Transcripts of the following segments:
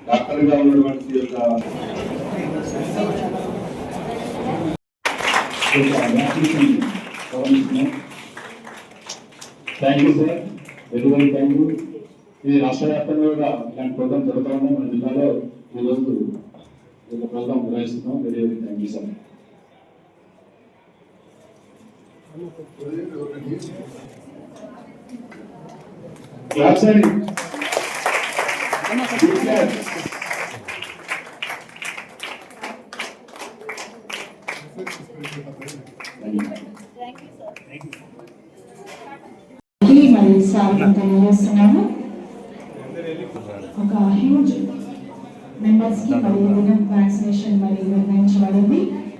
Doctor గా ఉన్నటువంటి thank you sir, very very thank you. ఇది రాష్ట్ర వ్యాప్తంగా కూడా ఇలాంటి ప్రోగ్రామ్ జరుగుతూ ఉన్నాం. మన జిల్లాలో ఈరోజు ఒక ప్రోగ్రామ్ నిర్వహిస్తున్నాం. Very very thank you sir. Claps అండి. మరి స్వాగతం తెలియజేస్తున్నాము. ఒక హ్యూజ్ మెంబర్స్ కి మరి వ్యాక్సినేషన్ మరి నిర్ణయించబడింది.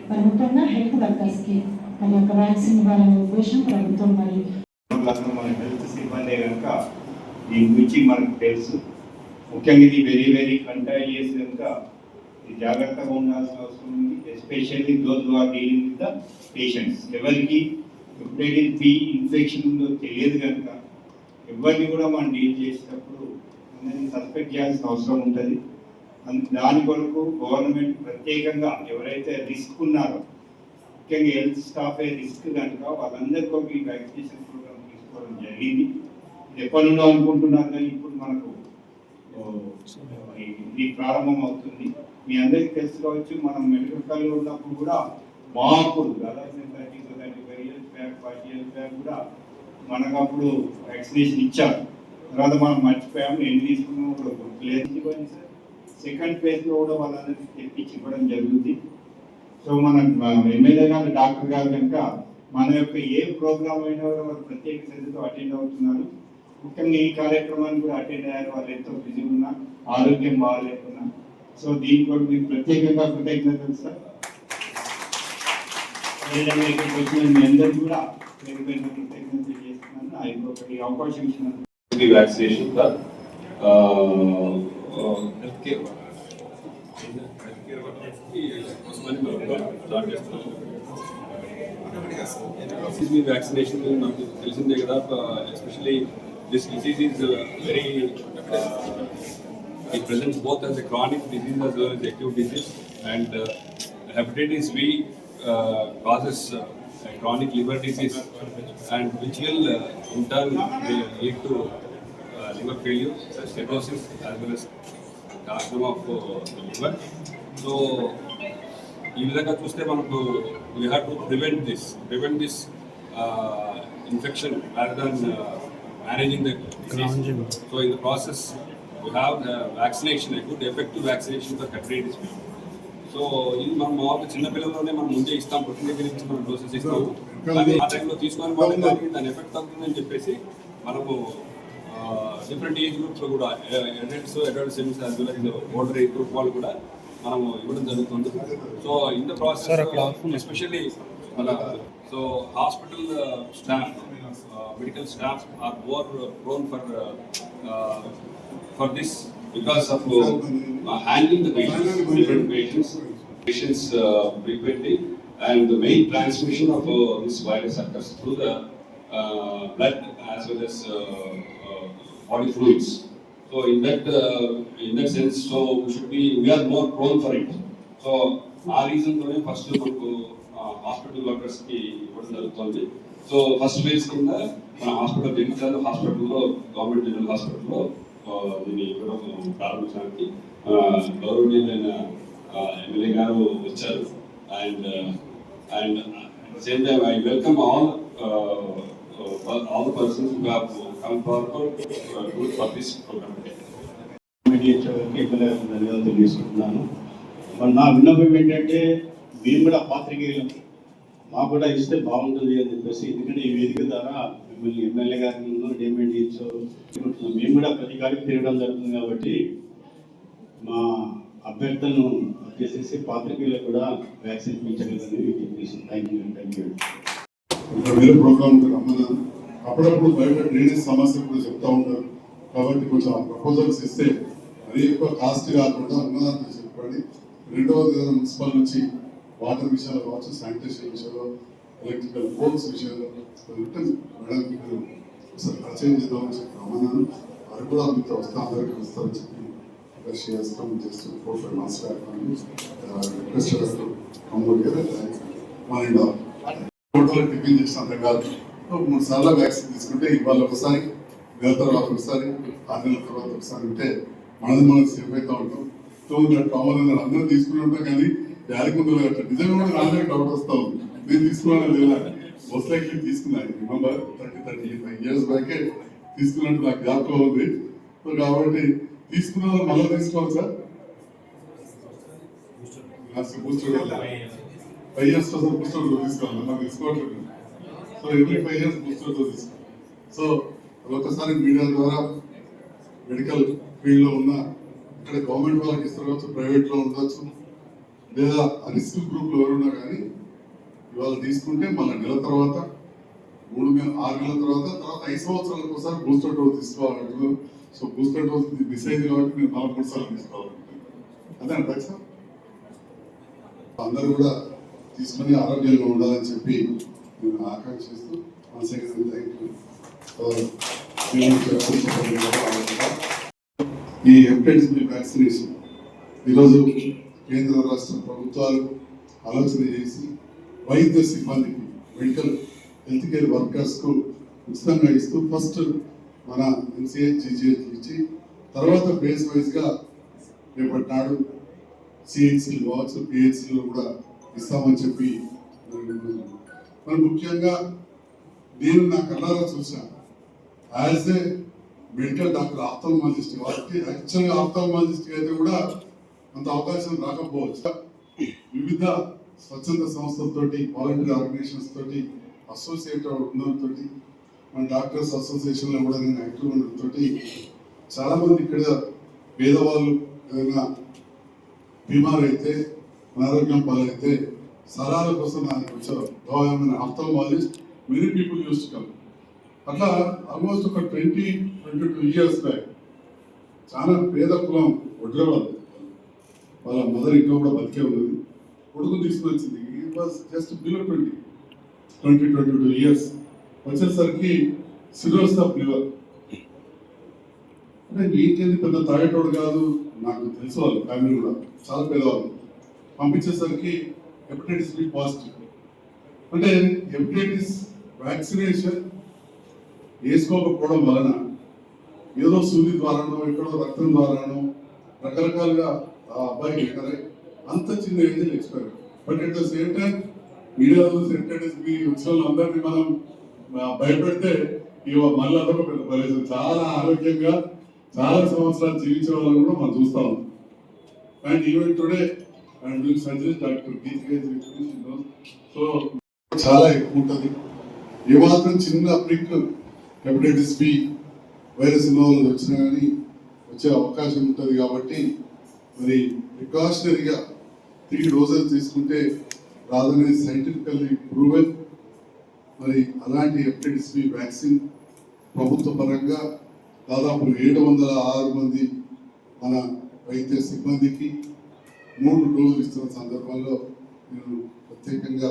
మరి ముఖ్యంగా హెల్త్ వర్కర్స్ కి మరి ఒక వ్యాక్సిన్ ఇవ్వాలనే ఉద్దేశం ప్రభుత్వం మరి హెల్త్ సిబ్బంది కనుక దీని గురించి మనకు తెలుసు. ముఖ్యంగా ఇది వెరీ వెరీ కంటాజియస్ కనుక జాగ్రత్తగా ఉండాల్సిన అవసరం ఉంది. Especially those who are dealing with the patients. ఎవరికి హెపటైటిస్ బి ఇన్ఫెక్షన్ ఉందో తెలియదు కనుక ఎవరిని కూడా మనం డీల్ చేసేటప్పుడు అందరినీ సస్పెక్ట్ చేయాల్సిన అవసరం ఉంటుంది. దాని కొరకు గవర్నమెంట్ ప్రత్యేకంగా ఎవరైతే రిస్క్ ఉన్నారో, ముఖ్యంగా హెల్త్ స్టాఫ్ రిస్క్ కనుక వాళ్ళందరికీ ఒక వ్యాక్సినేషన్ ప్రోగ్రామ్ తీసుకోవడం జరిగింది. ఎప్పటి నుండో అనుకుంటున్నారు కానీ ఇప్పుడు మనకు ఇది ప్రారంభం అవుతుంది. మీ అందరికీ తెలుసు కావచ్చు, మనం మెడికల్ కాలేజ్లో ఉన్నప్పుడు కూడా మార్పులు దాదాపు 35 years బ్యాక్ 40 years బ్యాక్ కూడా మనకు అప్పుడు వ్యాక్సినేషన్ ఇచ్చారు. తర్వాత మనం మర్చిపోయాము, ఎన్ని తీసుకున్నామో కూడా గుర్తులేదు. సెకండ్ ఫేజ్లో కూడా వాళ్ళందరికీ తెప్పించి ఇవ్వడం జరుగుతుంది. సో మన ఎమ్మెల్యే గారు డాక్టర్ గారు కనుక మన యొక్క ఏ ప్రోగ్రామ్ అయినా కూడా వాళ్ళు ప్రత్యేక శ్రద్ధతో అటెండ్ అవుతున్నారు. ముఖ్యంగా ఈ కార్యక్రమాన్ని కూడా అటెండ్ అయ్యారు. వాళ్ళు ఎంతో బిజీ ఉన్నా, ఆరోగ్యం బాగాలేకున్నా. సో దీని కూడా మీకు ప్రత్యేకంగా కృతజ్ఞతలు సార్. ఇక్కడికి వచ్చిన మీ అందరికీ కూడా కృతజ్ఞతలు చేస్తున్నాను. ఈ అవకాశం ఇచ్చినందుకు. వ్యాక్సినేషన్ సార్ vaccination నాకు తెలిసిందే కదా. Especially this disease is very it presents both as a chronic disease as well as acute disease, and hepatitis B causes chronic liver disease, and which will in turn lead to liver failure, cirrhosis as well as carcinoma of the liver. So ఈ విధంగా చూస్తే మనకు we have to prevent this infection rather than managing the disease. So in the process we have the vaccination, a good effective vaccination for hepatitis B. So ఇది మనం మామూలుగా చిన్నపిల్లల్లోనే మనం ముందే ఇస్తాం, పుట్టిన దగ్గర నుంచి మనం డోసెస్ ఇస్తాము. కానీ ఆ టైంలో తీసుకొని వాళ్ళకి కానీ దాని ఎఫెక్ట్ తగ్గుతుందని చెప్పేసి మనము డిఫరెంట్ ఏజ్ గ్రూప్స్లో కూడా adults as well as older age group వాళ్ళు కూడా మనము ఇవ్వడం జరుగుతుంది. So in the process especially మన so hospital staff, medical staff are more prone for this because of handling the patients, different patients frequently, and the main transmission of this virus occurs through the blood as well as body fluids. So in that sense, so we are more prone for it. So our reason tone first hospital workers ki ivodam jarugutundi. So first phase kinda mana hospital Jagitalo hospital lo, government general hospital lo దీన్ని ఇవ్వడం ప్రారంభించడానికి గౌరవనీయులైన MLA గారు వచ్చారు. And same time I welcome all the persons who have come forward for this programme. ధన్యవాదాలు తెలియజేసుకుంటున్నాను. మరి నా విన్నపం ఏంటంటే మేము కూడా పాత్రికేయులం, మాకు కూడా ఇస్తే బాగుంటుంది అని చెప్పేసి, ఎందుకంటే ఈ వేదిక ద్వారా మిమ్మల్ని ఎమ్మెల్యే గారిని డిమాండ్ ఇచ్చుకుంటున్నాం. మేము కూడా ప్రతి గారికి తిరగడం జరుగుతుంది కాబట్టి మా అభ్యర్థులను చేసేసి పాత్రికేయులకు కూడా వ్యాక్సిన్ ఇప్పించగలని విజ్ఞప్తి. Thank you. వేరే ప్రోగ్రామ్ రమ్మన్నా అప్పుడప్పుడు బయట డ్రైనేజ్ సమస్యలు కూడా చెప్తా ఉంటారు. కాబట్టి కొంచెం ప్రపోజల్స్ ఇస్తే మరీ ఎక్కువ కాస్ట్ కాకుండా ఉన్నదాంతో చెప్పండి. రెండవది మున్సిపల్ నుంచి వాటర్ విషయాలు కావచ్చు, శానిటేషన్ విషయంలో, ఎలక్ట్రికల్ పోల్స్ విషయంలో మేడం మీరు ఒకసారి పరిచయం చేద్దామని చెప్పి రమ్మన్నాను. అది కూడా మీతో వస్తా అందరికీ వస్తారని చెప్పి she has come just 4-5 months back and requested us to come over here and mind out. Total tiffin చేసిన అంత కాదు, 3 సార్లు వ్యాక్సిన్ తీసుకుంటే ఇవాళ ఒకసారి, నెల తర్వాత ఒకసారి, 6 నెలల తర్వాత ఒకసారి ఉంటే మనకు సేఫ్ అవుతా ఉంటాం. కామన్ అందరూ తీసుకుని ఉంటాం కానీ యారికి ముందు నిజంగా కూడా అందరికీ డౌట్ వస్తా ఉంది. నేను తీసుకున్నాను లేదా, మోస్ట్ లైక్లీ తీసుకున్నాను. రిమెంబర్ 30-35 years బ్యాకే తీసుకున్నట్టు నాకు జ్ఞాపకం ఉంది. సో కాబట్టి తీసుకున్న మళ్ళీ తీసుకోవాలి సార్. బూస్టర్ 5 years కోసం బూస్టర్ తీసుకోవాలి, నాకు తీసుకోవట్లేదు. సో ఎవ్రీ 5 years బూస్టర్ తీసుకోవాలి. సో ఒకసారి మీడియా ద్వారా మెడికల్ ఫీల్డ్ లో ఉన్న ఇక్కడ గవర్నమెంట్ వాళ్ళకి ఇస్తారు, ప్రైవేట్ లో ఉండొచ్చు, లేదా రిస్క్ గ్రూప్ లో ఎవరున్నా కానీ ఇవాళ తీసుకుంటే మళ్ళీ నెల తర్వాత 6 నెలల తర్వాత 5 సంవత్సరాలకు ఒకసారి బూస్టర్ డోస్ తీసుకోవాలంటున్నారు. సో బూస్టర్ డోస్ మిస్ అయింది కాబట్టి మీరు 4-3 సార్లు తీసుకోవాలంటున్నారు. అదే అంటారు సార్. అందరూ కూడా తీసుకుని ఆరోగ్యంగా ఉండాలని చెప్పి నేను ఆకాంక్షిస్తూ ఈ హెపటైటిస్ బి వ్యాక్సినేషన్ ఈరోజు కేంద్ర రాష్ట్ర ప్రభుత్వాలు ఆలోచన చేసి వైద్య సిబ్బందికి, మెడికల్ హెల్త్ కేర్ వర్కర్స్కు ఉచితంగా ఇస్తూ ఫస్ట్ మన MCH, GGH ఇచ్చి తర్వాత ఫేజ్ వైజ్గా రేపటి నాడు CHCలు కావచ్చు, PHCలు కూడా ఇస్తామని చెప్పి మరి ముఖ్యంగా నేను నా కళ్ళారా చూశాను. యాజ్ ఏ మెడికల్ డాక్టర్, ఆప్థాల్మాలజిస్ట్, వారికి యాక్చువల్గా ఆప్థాల్మాలజిస్ట్ అయితే కూడా అంత అవకాశం రాకపోవచ్చు. వివిధ స్వచ్ఛంద సంస్థలతోటి, వాలంటీర్ ఆర్గనైజేషన్స్ తోటి అసోసియేట్ ఉండడంతో, మన డాక్టర్స్ అసోసియేషన్ లో కూడా నేను యాక్టివ్ ఉండడంతో చాలా మంది ఇక్కడ పేదవాళ్ళు ఏదైనా బీమార్ అయితే, అనారోగ్యం పాలైతే సలహాల కోసం నాకు వచ్చారు. Ophthalmologist many people use to come. అట్లా ఆల్మోస్ట్ ఒక 20-22 years బ్యాక్ చాలా పేద కులం వడ్రవాళ్ళు, వాళ్ళ మదర్ ఇంట్లో కూడా బతికే ఉన్నది, కొడుకు తీసుకుని వచ్చింది. It was just below 20-22 years. వచ్చేసరికి సిరోసిస్ ఆఫ్ లివర్. అంటే నీకేంది పెద్ద తాగేటోడు కాదు, నాకు తెలుసు వాళ్ళు ఫ్యామిలీ కూడా చాలా పేదవాళ్ళు. పంపించేసరికి హెపటైటిస్ బి పాజిటివ్. అంటే హెపటైటిస్ వ్యాక్సినేషన్ వేసుకోకపోవడం వలన ఏదో సూది ద్వారానో, ఎక్కడో రక్తం ద్వారానో రకరకాలుగా ఆ అబ్బాయికి అంత చిన్న age expire. But at the same time మీడియాలో హెపటైటిస్ బి వచ్చిన వాళ్ళందరినీ మనం భయపెడితే మళ్ళీ అదొక పెద్ద పరిస్థితి. చాలా ఆరోగ్యంగా చాలా సంవత్సరాలు జీవించే వాళ్ళని కూడా మనం చూస్తా ఉన్నాం. And even today and suggest doctor so చాలా ఎక్కువ ఉంటుంది. ఏమాత్రం చిన్న ప్రిక్ హెపటైటిస్ బి వైరస్ వచ్చినా కానీ వచ్చే అవకాశం ఉంటుంది. కాబట్టి మరి ప్రికాషనరీగా 3 doses తీసుకుంటే రాదనేది సైంటిఫికల్లీ ప్రూవెన్. మరి అలాంటి హెపటైటిస్ బి వ్యాక్సిన్ ప్రభుత్వ పరంగా దాదాపు 706 మంది మన వైద్య సిబ్బందికి 3 డోసులు ఇస్తున్న సందర్భంలో నేను ప్రత్యేకంగా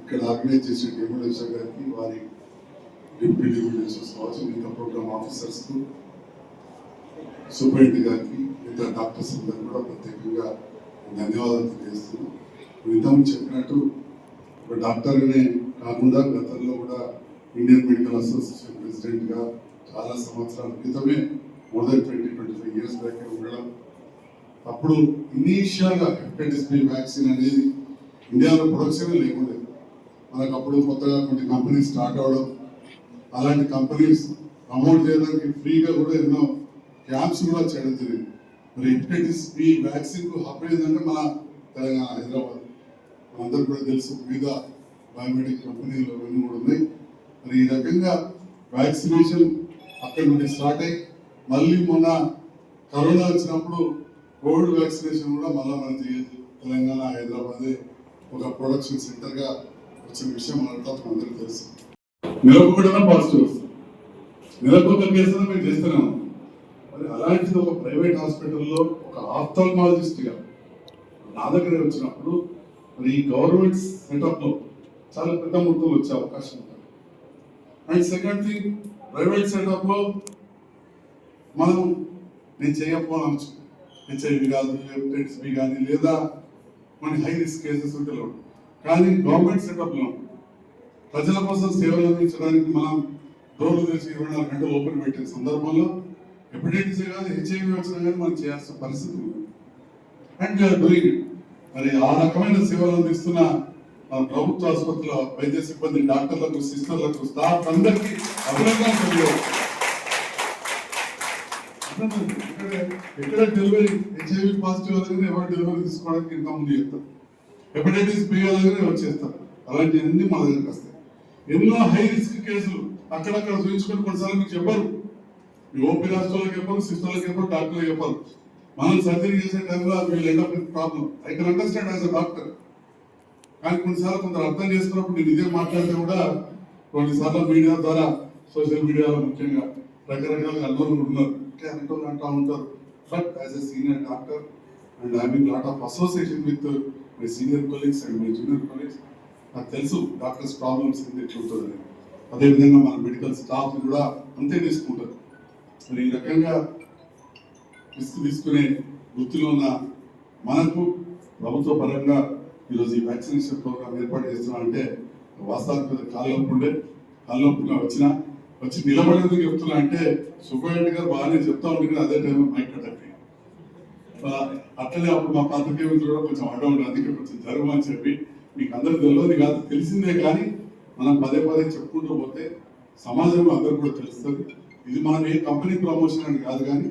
ఇక్కడ ఆర్గనైజ్ చేసే డిప్యూటీ గారికి, వారి డిప్యూటీ డిప్యూటీస్ కావచ్చు, మిగతా ప్రోగ్రామ్ ఆఫీసర్స్కు, సూపరింటెండెంట్ గారికి, మిగతా డాక్టర్స్ అందరికీ కూడా ప్రత్యేకంగా ధన్యవాదాలు తెలియజేస్తున్నాను. ఇంతకు చెప్పినట్టు ఒక డాక్టర్గానే కాకుండా గతంలో కూడా ఇండియన్ మెడికల్ అసోసియేషన్ ప్రెసిడెంట్గా చాలా సంవత్సరాల క్రితమే మోర్ దెన్ 20-25 years బ్యాక్ ఉండడం. అప్పుడు ఇనీషియల్గా హెపటైటిస్ బి వ్యాక్సిన్ అనేది ఇండియాలో ప్రొడక్షన్ లేకుండా మనకు అప్పుడు కొత్తగా కొన్ని కంపెనీస్ స్టార్ట్ అవ్వడం, అలాంటి కంపెనీస్ ప్రమోట్ చేయడానికి ఫ్రీగా కూడా ఎన్నో క్యాంప్స్ కూడా చేయడం జరిగింది. మరి హెపటైటిస్ బి వ్యాక్సిన్కు హబ్ ఏంటంటే మన తెలంగాణ, హైదరాబాద్. మనందరూ కూడా తెలుసు వివిధ బయోమెడిక్ కంపెనీలు అవన్నీ కూడా ఉన్నాయి. మరి ఈ రకంగా వ్యాక్సినేషన్ అక్కడి నుండి స్టార్ట్ అయ్యి మళ్ళీ మొన్న కరోనా వచ్చినప్పుడు కోవిడ్ వ్యాక్సినేషన్ కూడా మళ్ళీ మన తెలంగాణ, హైదరాబాదే ఒక ప్రొడక్షన్ సెంటర్గా వచ్చిన విషయం అందరికీ తెలుసు. నెలకు కూడా పాజిటివ్ వస్తుంది. నెలకు ఒక కేసులో మేము చేస్తున్నాము. అలాంటిది ఒక ప్రైవేట్ హాస్పిటల్లో ఒక ఆఫ్థాల్మాలజిస్ట్గా నా దగ్గర వచ్చినప్పుడు మరి ఈ గవర్నమెంట్ సెటప్లో చాలా పెద్ద మొత్తంలో వచ్చే అవకాశం ఉంటుంది. అండ్ సెకండ్ థింగ్, ప్రైవేట్ సెటప్లో మనం నేను చేయకపోవచ్చు, హెచ్ఐవి కాదు, హెపటైటిస్ బి కానీ, లేదా మన హై రిస్క్ కేసెస్ ఉంటే కానీ గవర్నమెంట్ సెటప్లో ప్రజల కోసం సేవలు అందించడానికి మనం డోర్లు తెరిచి 24 గంటలు ఓపెన్ పెట్టిన సందర్భంలో హెపటైటిస్ కాదు, హెచ్ఐవి వచ్చినా కానీ మనం చేయాల్సిన పరిస్థితి ఉంది. And we are doing it. మరి ఆ రకమైన సేవలు అందిస్తున్న మన ప్రభుత్వ ఆసుపత్రుల వైద్య సిబ్బంది, డాక్టర్లకు, సిస్టర్లకు, స్టాఫ్ అందరికీ అభినందనలు తెలియజేయాలి. ఎక్కడ డెలివరీ హెచ్ఐవి పాజిటివ్ అలాగే ఎవరు డెలివరీ తీసుకోవడానికి ఇంకా ముందు చెప్తారు, హెపటైటిస్ బి అలాగే వచ్చేస్తారు. అలాంటివన్నీ మన దగ్గరికి వస్తాయి. ఎన్నో హై రిస్క్ కేసులు అక్కడక్కడ చూపించుకొని కొన్నిసార్లు మీకు చెప్పారు, మీ ఓపీ రాష్ట్రాలకు చెప్పారు, సిస్టర్లకు చెప్పారు, డాక్టర్లకు చెప్పారు. మనం సర్జరీ చేసే టైంలో వీళ్ళు end up with problem. I can understand as a doctor. కానీ కొన్నిసార్లు కొందరు అర్థం చేసుకున్నప్పుడు నేను ఇదే మాట్లాడితే కూడా కొన్నిసార్లు మీడియా ద్వారా, సోషల్ మీడియాలో ముఖ్యంగా రకరకాల అనుభవం ఉన్నారు, అనుభవం అంటూ ఉంటారు. But as a senior doctor and having lot of association with my senior colleagues and my junior colleagues, నాకు తెలుసు డాక్టర్స్ ప్రాబ్లమ్స్ ఎంత ఎట్లుంటుందని. అదేవిధంగా మన మెడికల్ స్టాఫ్ కూడా అంతే తీసుకుంటారు. మరి ఈ రకంగా రిస్క్ తీసుకునే వృత్తిలో ఉన్న మనకు ప్రభుత్వ పరంగా ఈరోజు ఈ వ్యాక్సినేషన్ ప్రోగ్రామ్ ఏర్పాటు చేస్తున్నామంటే వాస్తవానికి కాళ్ళొప్పుగా వచ్చి నిలబడేందుకు చెప్తున్నా అంటే సుబ్బారెడ్డి గారు బాగానే చెప్తా ఉంటే అదే టైంలో మైక్ కట్టండి. అట్లనే అప్పుడు మా పాత్రికేయ మిత్రులు కూడా కొంచెం అడ్డం ఉండదు, అందుకే కొంచెం జరగమని చెప్పి మీకు అందరూ తెలియదు కాదు, తెలిసిందే. కానీ మనం పదే చెప్పుకుంటూ పోతే సమాజంలో అందరూ కూడా తెలుస్తుంది. ఇది మనం ఏ కంపెనీ ప్రమోషన్ అని కాదు, కానీ